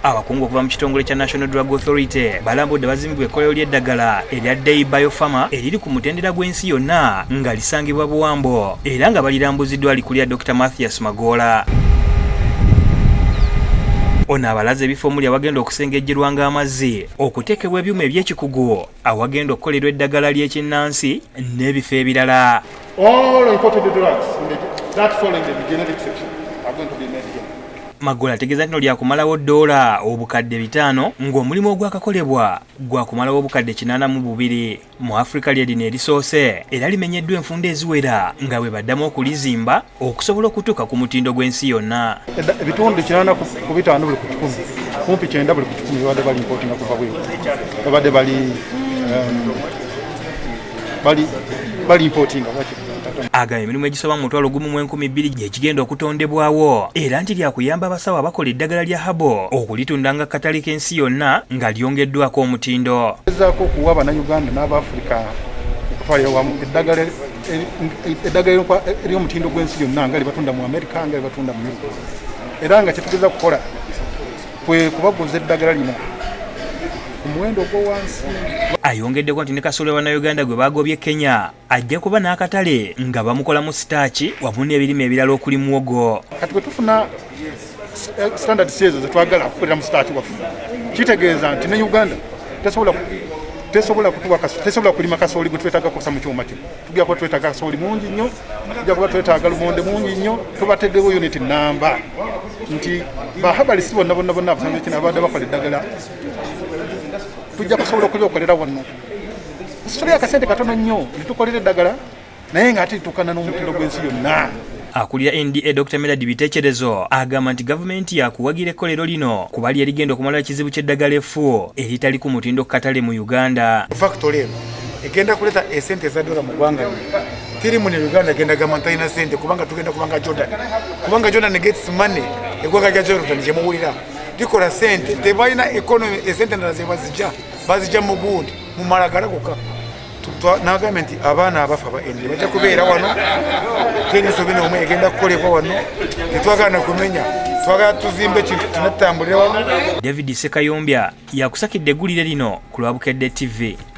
abakungu okuva mu kitongole kya National Drug Authority balambudde bazimbibwa ekkolero lyeddagala erya NDA Biopharma eriri ku mutendera gw'ensi yonna nga lisangibwa Buwambo era nga balirambuziddwa likulya Dr. Mathias Magoola. Ono abalaze ebifo omuli awagenda okusengejjerwa ng'amazzi okuteekebwa ebyuma eby'ekikugu awagenda okukolerwa eddagala ly'ekinnansi n'ebifo ebirala. All imported drugs that fall in the generic section are going to be made here. Magoola ategeeza nti lyakumalawo $5 ng'omulimu ogwakakolebwa gwakumalawo $82 mu Africa ly'edino erisoose era limenyeddwa enfunda eziwera nga bwe baddamu okulizimba okusobola okutuuka ku mutindo gw'ensi yonna. Ebitundu 85 buli ku 100 kumpi 9 buli ku 10 babadde bali importinga kuva bweru babadde bali importinga agamba emirimu egisoba mu 1,200 gyekigenda okutondebwawo era nti lyakuyamba abasawo abakola eddagala lya habo okulitunda nga katale k'ensi yonna nga lyongeddwako omutindo. Ezaako okuwa Bannayuganda n'Abafrika okutwalira wamu eddagala ery'omutindo gw'ensi yonna nga libatunda mu Amerika nga libatunda mu Europe era nga kyetugeza kukola kwe kubaguza eddagala lino omuwendo ogwo wansi. Ayongeddeko nti ne kasolo Bannayuganda gwe bagobye Kenya ajja kuba n'akatale nga bamukola mu sitaaki wamu n'ebirime ebirala okuli muwogo. Kati bwe tufuna standard ezo zetwagala okukolera mu sitaaki waffe kitegeeza nti ne Uganda tesobola kulima kasooli gwe twetaaga kukosa mu kyuma kino. Tujja kuba twetaaga kasooli mungi nnyo, tujja kuba twetaaga lumonde mungi nnyo, tubategewo unit namba nti bahabalisi bonna abasanze kino abadde bakola eddagala tujja kusobola okulyokolera wano. Sitoli akasente katono nnyo litukolera eddagala naye ng'ate litukana n'omutindo gw'ensi yonna. Akulira NDA Dr. Melody Biteekerezo agamba nti gavumenti yakuwagira ekkolero lino kuba lyerigenda okumala ekizibu ky'eddagala effu eritali ku mutindo katale mu Uganda. Factory eno egenda kuleta esente za dola mu ggwanga tiri mu Uganda egenda gamba talina sente kubanga tugenda kubanga Jordan gets money eggwanga lya Jordan gye muwulira likola sente tebalina economy esente ndala ze bazijja mu gundi mu malagala gokka. Nagamba nti abaana abafa ba NDA bajja kubeera wano tensobi n'omwe egenda kukolebwa wano tetwagala na kumenya twagala tuzimbe tunatambulira wano. David Sekayombya yakusakidde eggulire lino ku lwa Bukedde TV.